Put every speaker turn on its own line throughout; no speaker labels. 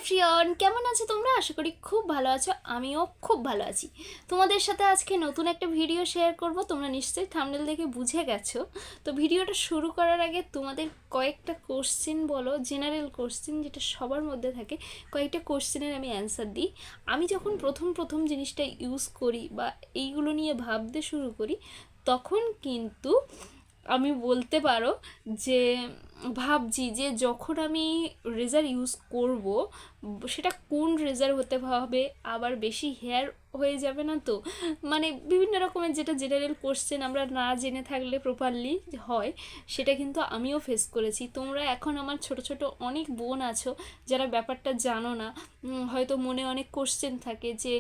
Everyone, কেমন আছো তোমরা? আশা করি খুব ভালো আছো। আমিও খুব ভালো আছি। তোমাদের সাথে আজকে নতুন একটা ভিডিও শেয়ার করব। তোমরা নিশ্চয়ই থাম্বনেল দেখে বুঝে গেছো। তো ভিডিওটা শুরু করার আগে তোমাদের কয়েকটা কোশ্চেন বলো, জেনারেল কোশ্চেন যেটা সবার মধ্যে থাকে, কয়েকটা কোশ্চেনের আমি অ্যান্সার দিই। আমি যখন প্রথম জিনিসটা ইউজ করি বা এইগুলো নিয়ে ভাবতে শুরু করি, তখন কিন্তু আমি বলতে পারো যে ভাবছি যে যখন আমি রেজার ইউজ করব, সেটা কোন রেজার হতে হবে, আবার বেশি হেয়ার হয়ে যাবে না তো। মানে বিভিন্ন রকমের যেটা জেনারেল কোশ্চেন আমরা না জেনে থাকলে প্রপারলি হয়, সেটা কিন্তু আমিও ফেস করেছি। তোমরা এখন আমার ছোট ছোট অনেক বোন আছো যারা ব্যাপারটা জানো না। হয়তো মনে অনেক কোশ্চেন থাকে যে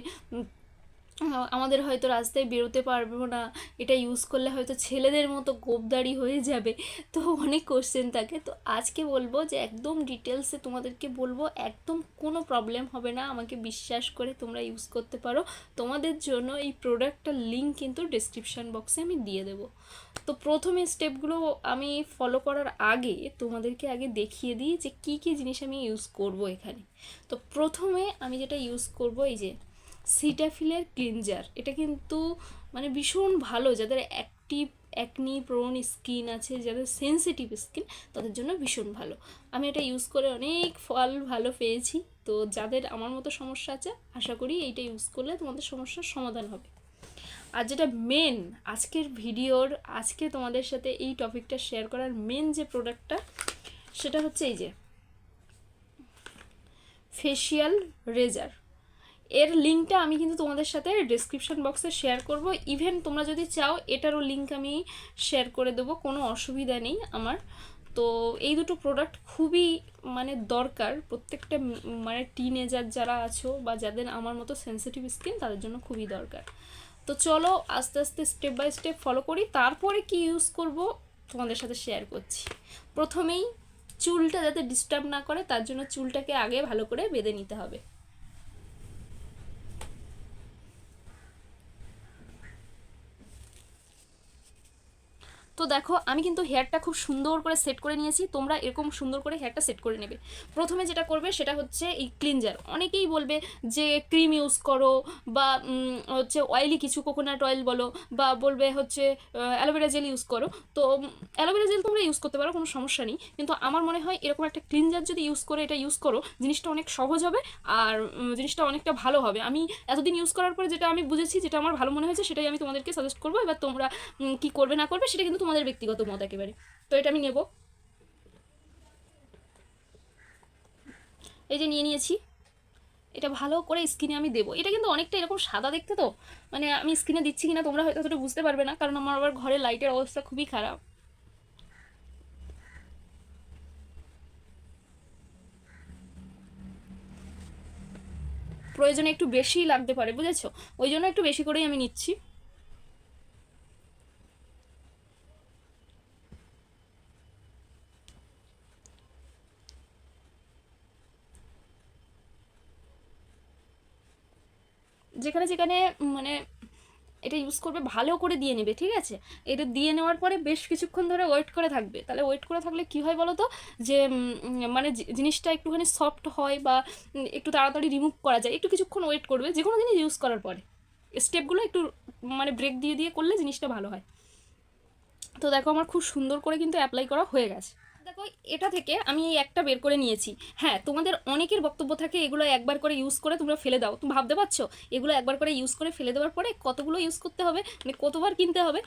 আমাদের হয়তো রাস্তায় বেরোতে পারবো না, এটা ইউজ করলে হয়তো ছেলেদের মতো গোপদারি হয়ে যাবে। তো অনেক কোশ্চেন থাকে। তো আজকে বলবো যে একদম ডিটেলসে তোমাদেরকে বলবো, একদম কোনো প্রবলেম হবে না, আমাকে বিশ্বাস করে তোমরা ইউজ করতে পারো। তোমাদের জন্য এই প্রোডাক্টটার লিঙ্ক কিন্তু ডেসক্রিপশান বক্সে আমি দিয়ে দেবো। তো প্রথমে স্টেপগুলো আমি ফলো করার আগে তোমাদেরকে আগে দেখিয়ে দিই যে কী কী জিনিস আমি ইউজ করব এখানে। তো প্রথমে আমি যেটা ইউজ করব, এই যে সিটাফিলের ক্লিনজার। এটা কিন্তু মানে ভীষণ ভালো যাদের অ্যাক্টিভ অ্যাকনি প্রোন স্কিন আছে, যাদের সেন্সিটিভ স্কিন, তাদের জন্য ভীষণ ভালো। আমি এটা ইউজ করে অনেক ফল ভালো পেয়েছি। তো যাদের আমার মতো সমস্যা আছে, আশা করি এইটা ইউজ করলে তোমাদের সমস্যার সমাধান হবে। আর যেটা মেন আজকের ভিডিওর, আজকে তোমাদের সাথে এই টপিকটা শেয়ার করার মেন যে প্রোডাক্টটা, সেটা হচ্ছে এই যে ফেসিয়াল রেজার। এর লিঙ্কটা আমি কিন্তু তোমাদের সাথে ডেসক্রিপশন বক্সে শেয়ার করব। ইভেন তোমরা যদি চাও এটারও লিঙ্ক আমি শেয়ার করে দেবো, কোনো অসুবিধা নেই আমার। তো এই দুটো প্রোডাক্ট খুবই মানে দরকার প্রত্যেকটা মানে টিনেজার যারা আছো বা যাদের আমার মতো সেন্সিটিভ স্কিন, তাদের জন্য খুবই দরকার। তো চলো আস্তে আস্তে স্টেপ বাই স্টেপ ফলো করি, তারপরে কি ইউজ করব তোমাদের সাথে শেয়ার করছি। প্রথমেই চুলটা যাতে ডিস্টার্ব না করে, তার জন্য চুলটাকে আগে ভালো করে বেঁধে নিতে হবে। তো দেখো আমি কিন্তু হেয়ারটা খুব সুন্দর করে সেট করে নিয়েছি। তোমরা এরকম সুন্দর করে হেয়ারটা সেট করে নেবে। প্রথমে যেটা করবে সেটা হচ্ছে এই ক্লিনজার। অনেকেই বলবে যে ক্রিম ইউজ করো, বা হচ্ছে অয়েলি কিছু কোকোনাট অয়েল বলো, বা বলবে হচ্ছে অ্যালোভেরা জেল ইউজ করো। তো অ্যালোভেরা জেল তোমরা ইউজ করতে পারো, কোনো সমস্যা নেই। কিন্তু আমার মনে হয় এরকম একটা ক্লিনজার যদি ইউজ করে এটা ইউজ করো, জিনিসটা অনেক সহজ হবে আর জিনিসটা অনেকটা ভালো হবে। আমি এতদিন ইউজ করার পরে যেটা আমি বুঝেছি, যেটা আমার ভালো মনে হয়েছে, সেটাই আমি তোমাদেরকে সাজেস্ট করবো। এবার তোমরা কি করবে না করবে সেটা কিন্তু তোমাদের ব্যক্তিগত মত একেবারে। তো এটা আমি নেব, এই যে নিয়ে নিয়েছি। এটা ভালো করে স্কিনে আমি দেবো। এটা কিন্তু অনেকটা এরকম সাদা দেখতে, তো মানে আমি স্কিনে দিচ্ছি কিনা তোমরা হয়তো অতটা বুঝতে পারবে না, কারণ আমার আবার ঘরে লাইটের অবস্থা খুবই খারাপ। প্রয়োজনে একটু বেশিই লাগতে পারে, বুঝেছো? ওই জন্য একটু বেশি করেই আমি নিচ্ছি। যেখানে যেখানে মানে এটা ইউজ করবে ভালো করে দিয়ে নেবে, ঠিক আছে? এটা দিয়ে নেওয়ার পরে বেশ কিছুক্ষণ ধরে ওয়েট করে থাকবে। তাহলে ওয়েট করে থাকলে কি হয় বলো তো, যে মানে জিনিসটা একটুখানি সফট হয়, বা একটু তাড়াতাড়ি রিমুভ করা যায়। একটু কিছুক্ষণ ওয়েট করবে যে কোনো জিনিস ইউজ করার পরে। স্টেপগুলো একটু মানে ব্রেক দিয়ে দিয়ে করলে জিনিসটা ভালো হয়। তো দেখো আমার খুব সুন্দর করে কিন্তু অ্যাপ্লাই করা হয়ে গেছে। দেখো এটা থেকে আমি এই একটা বের করে নিয়েছি। হ্যাঁ, তোমাদের অনেকের বক্তব্য থাকে এগুলো একবার করে ইউজ করে তোমরা ফেলে দাও। তুমি ভাবতে পারছো এগুলো একবার করে ইউজ করে ফেলে দেওয়ার পরে কতগুলো ইউজ করতে হবে, মানে কতবার কিনতে হবে।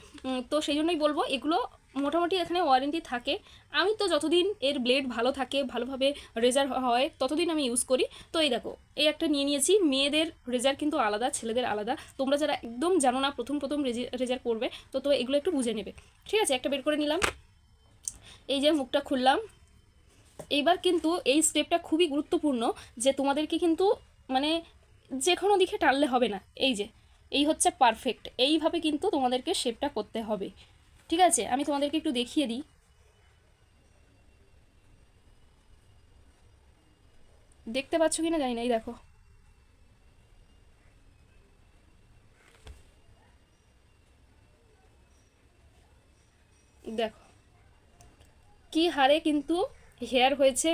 তো সেই জন্যই বলবো এগুলো মোটামুটি এখানে ওয়ারেন্টি থাকে। আমি তো যতদিন এর ব্লেড ভালো থাকে, ভালোভাবে রেজার হয়, ততদিন আমি ইউজ করি। তো এই দেখো এই একটা নিয়ে নিয়েছি। মেয়েদের রেজার কিন্তু আলাদা, ছেলেদের আলাদা। তোমরা যারা একদম জানো না, প্রথম প্রথম রেজার করবে, তো তো এগুলো একটু বুঝে নেবে। ঠিক আছে, একটা বের করে নিলাম। এই যে মুখটা খুললাম। এইবার কিন্তু এই স্টেপটা খুবই গুরুত্বপূর্ণ, যে তোমাদেরকে কিন্তু মানে যে কোনো দিকে টানলে হবে না। এই যে এই হচ্ছে পারফেক্ট, এইভাবে কিন্তু তোমাদেরকে শেপটা করতে হবে। ঠিক আছে, আমি তোমাদেরকে একটু দেখিয়ে দিই। দেখতে পাচ্ছ কি না জানি না, এই দেখো। দেখো কি হারে কিন্তু হেয়ার হয়েছে,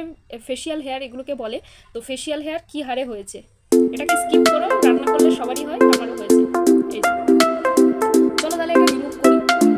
ফেশিয়াল হেয়ার এগুলোকে বলে। তো ফেশিয়াল হেয়ার কি হারে হয়েছে, এটাকে স্কিপ করো, রান্না করলে সবারই হয়, আমারও হয়েছে। এই যে, চলো তাহলে এটা রিমুভ করি। দেখো এবার।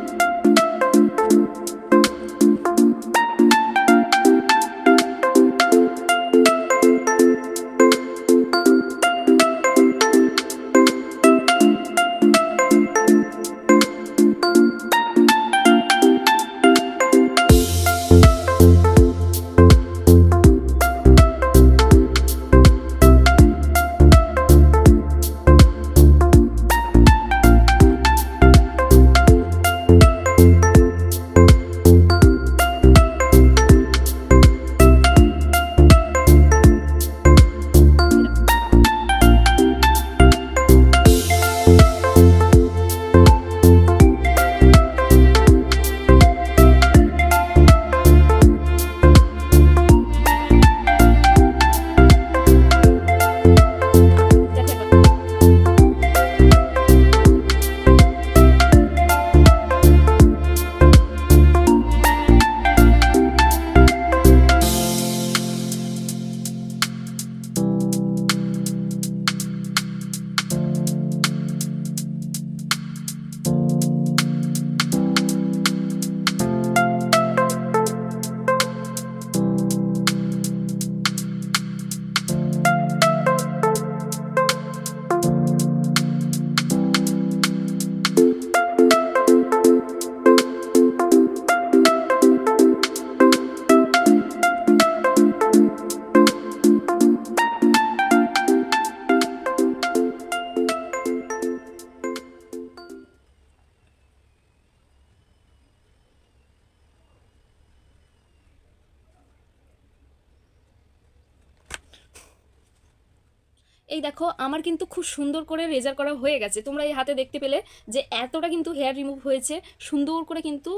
এই দেখো আমার কিন্তু খুব সুন্দর করে রেজার করা হয়ে গেছে, তোমরা এই হাতে দেখতে পেলে যে এতটা কিন্তু হেয়ার রিমুভ হয়েছে, সুন্দর করে কিন্তু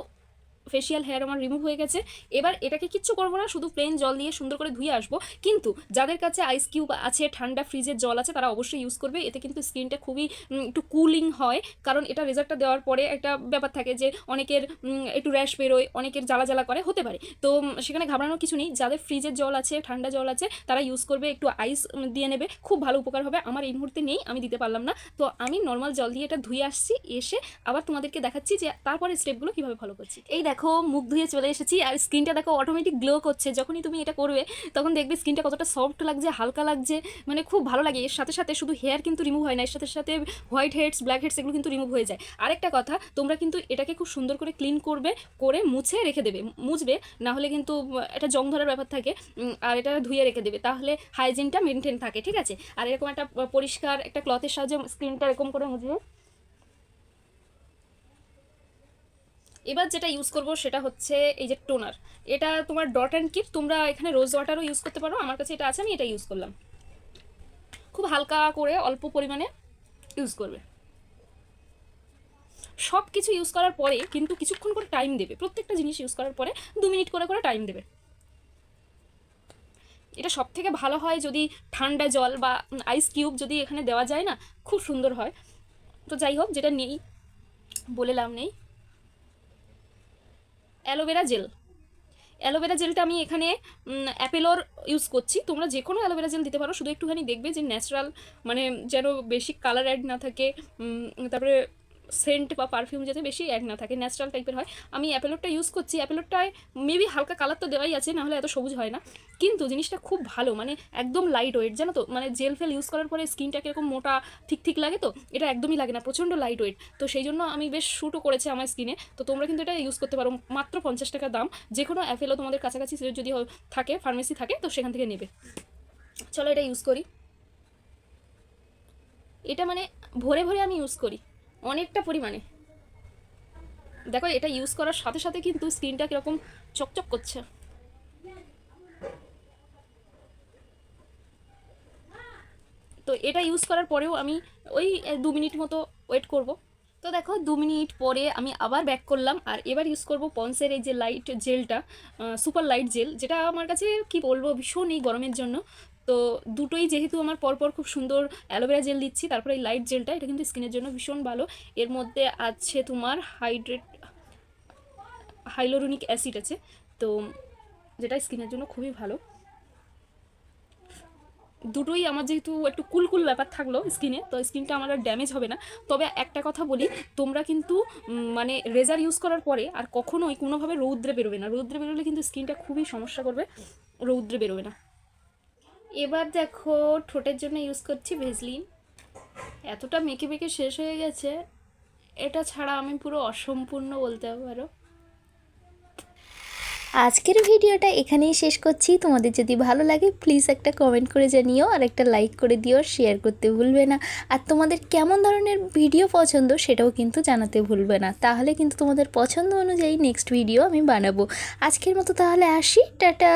ফেশিয়াল হেয়ার আমার রিমুভ হয়ে গেছে। এবার এটাকে কিচ্ছু করবো না, শুধু প্লেন জল দিয়ে সুন্দর করে ধুয়ে আসবো। কিন্তু যাদের কাছে আইস কিউব আছে, ঠান্ডা ফ্রিজের জল আছে, তারা অবশ্যই ইউজ করবে। এতে কিন্তু স্কিনটা খুবই একটু কুলিং হয়, কারণ এটা রেজারটা দেওয়ার পরে একটা ব্যাপার থাকে যে অনেকের একটু র্যাশ বেরোয়, অনেকের জ্বালা জ্বালা করে, হতে পারে। তো সেখানে ঘাবড়ানোর কিছু নেই, যাদের ফ্রিজের জল আছে, ঠান্ডা জল আছে, তারা ইউজ করবে, একটু আইস দিয়ে নেবে, খুব ভালো উপকার হবে। আমার এই মুহূর্তে নেই, আমি দিতে পারলাম না, তো আমি নর্মাল জল দিয়ে এটা ধুয়ে আসছি, এসে আবার তোমাদেরকে দেখাচ্ছি যে তারপরে স্টেপগুলো কীভাবে ফলো করছি। এই দেখো মুখ ধুয়ে চলে এসেছি, আর স্কিনটা দেখো অটোমেটিক গ্লো করছে। যখনই তুমি এটা করবে তখন দেখবে স্কিনটা কতটা সফট লাগছে, হালকা লাগছে, মানে খুব ভালো লাগে। এর সাথে সাথে শুধু হেয়ার কিন্তু রিমুভ হয় না, এর সাথে সাথে হোয়াইট হেডস, ব্ল্যাক হেডস এগুলো কিন্তু রিমুভ হয়ে যায়। আরেকটা কথা, তোমরা কিন্তু এটাকে খুব সুন্দর করে ক্লিন করবে, করে মুছে রেখে দেবে, মুছবে না হলে কিন্তু এটা জং ধরার ব্যাপার থাকে। আর এটা ধুয়ে রেখে দেবে, তাহলে হাইজিনটা মেনটেন থাকে, ঠিক আছে। আর এরকম একটা পরিষ্কার একটা ক্লথের সাহায্যে স্কিনটা এরকম করে মুছবে। এবার যেটা ইউজ করব সেটা হচ্ছে এই যে টোনার। এটা তোমার ডট অ্যান্ড কিপ, তোমরা এখানে রোজ ওয়াটারও ইউজ করতে পারো, আমার কাছে এটা আছে, আমি এটা ইউজ করলাম। খুব হালকা করে অল্প পরিমাণে ইউজ করবে। সব কিছু ইউজ করার পরে কিন্তু কিছুক্ষণ করে টাইম দেবে, প্রত্যেকটা জিনিস ইউজ করার পরে 2 মিনিট করে করে টাইম দেবে। এটা সব থেকে ভালো হয় যদি ঠান্ডা জল বা আইস কিউব যদি এখানে দেওয়া যায় না, খুব সুন্দর হয়। তো যাই হোক, যেটা নেই বলে লাভ নেই। অ্যালোভেরা জেল, অ্যালোভেরা জেলটা আমি এখানে অ্যাপেলোর ইউজ করছি। তোমরা যে কোনো অ্যালোভেরা জেল দিতে পারো, শুধু একটুখানি দেখবে যে ন্যাচারাল, মানে যেন বেশি কালার অ্যাড না থাকে, তারপরে সেন্ট বা পারফিউম যাতে বেশি অ্যাড না থাকে, ন্যাচারাল টাইপের হয়। আমি অ্যাপেলোরটা ইউজ করছি, অ্যাপেলোরটায় মেবি হালকা কালার তো দেওয়াই আছে, নাহলে এত সবুজ হয় না, কিন্তু জিনিসটা খুব ভালো, মানে একদম লাইট ওয়েট, জানো তো, মানে জেল ফেল ইউজ করার পরে স্কিনটা কীরকম মোটা ঠিক ঠিক লাগে, তো এটা একদমই লাগে না, প্রচণ্ড লাইট ওয়েট। তো সেই জন্য আমি বেশ শ্যুটও করেছে আমার স্কিনে। তো তোমরা কিন্তু এটা ইউজ করতে পারো, মাত্র 50 টাকা দাম। যে কোনো অ্যাপেলো তোমাদের কাছাকাছি যদি থাকে, ফার্মেসি থাকে, তো সেখান থেকে নেবে। চলো এটা ইউজ করি। এটা মানে ভরে ভরে আমি ইউজ করি, অনেকটা পরিমাণে। দেখো এটা ইউজ করার সাথে সাথে কিন্তু স্কিনটা কীরকম চকচক করছে। তো এটা ইউজ করার পরেও আমি ওই 2 মিনিট মতো ওয়েট করব। তো দেখো 2 মিনিট পরে আমি আবার ব্যাক করলাম, আর এবার ইউজ করব পন্সের এই যে লাইট জেলটা, সুপার লাইট জেল, যেটা আমার কাছে কি বলবো ভীষণ এই গরমের জন্য। তো দুটোই যেহেতু আমার পরপর খুব সুন্দর অ্যালোভেরা জেল দিচ্ছি, তারপরে এই লাইট জেলটা, এটা কিন্তু স্কিনের জন্য ভীষণ ভালো। এর মধ্যে আছে তোমার হাইলোরোনিক অ্যাসিড আছে, তো যেটা স্কিনের জন্য খুবই ভালো। দুটোই আমার যেহেতু একটু কুলকুল ব্যাপার থাকলো স্কিনে, তো স্কিনটা আমার আর ড্যামেজ হবে না। তবে একটা কথা বলি, তোমরা কিন্তু মানে রেজার ইউজ করার পরে আর কখনোই কোনোভাবে রৌদ্রে বেরোবে না। রৌদ্রে বেরোলে কিন্তু স্কিনটা খুবই সমস্যা করবে, রৌদ্রে বেরোবে না। এবার দেখো ঠোঁটের জন্য ইউজ করছি ভেজলিন। এতটা মেখে মেখে শেষ হয়ে গেছে, এটা ছাড়া আমি পুরো অসম্পূর্ণ বলতে পারো।
আজকের ভিডিওটা এখানেই শেষ করছি। তোমাদের যদি ভালো লাগে প্লিজ একটা কমেন্ট করে জানিও, আর একটা লাইক করে দিও, শেয়ার করতে ভুলবে না। আর তোমাদের কেমন ধরনের ভিডিও পছন্দ সেটাও কিন্তু জানাতে ভুলবে না, তাহলে কিন্তু তোমাদের পছন্দ অনুযায়ী নেক্সট ভিডিও আমি বানাবো। আজকের মতো তাহলে আসি, টাটা।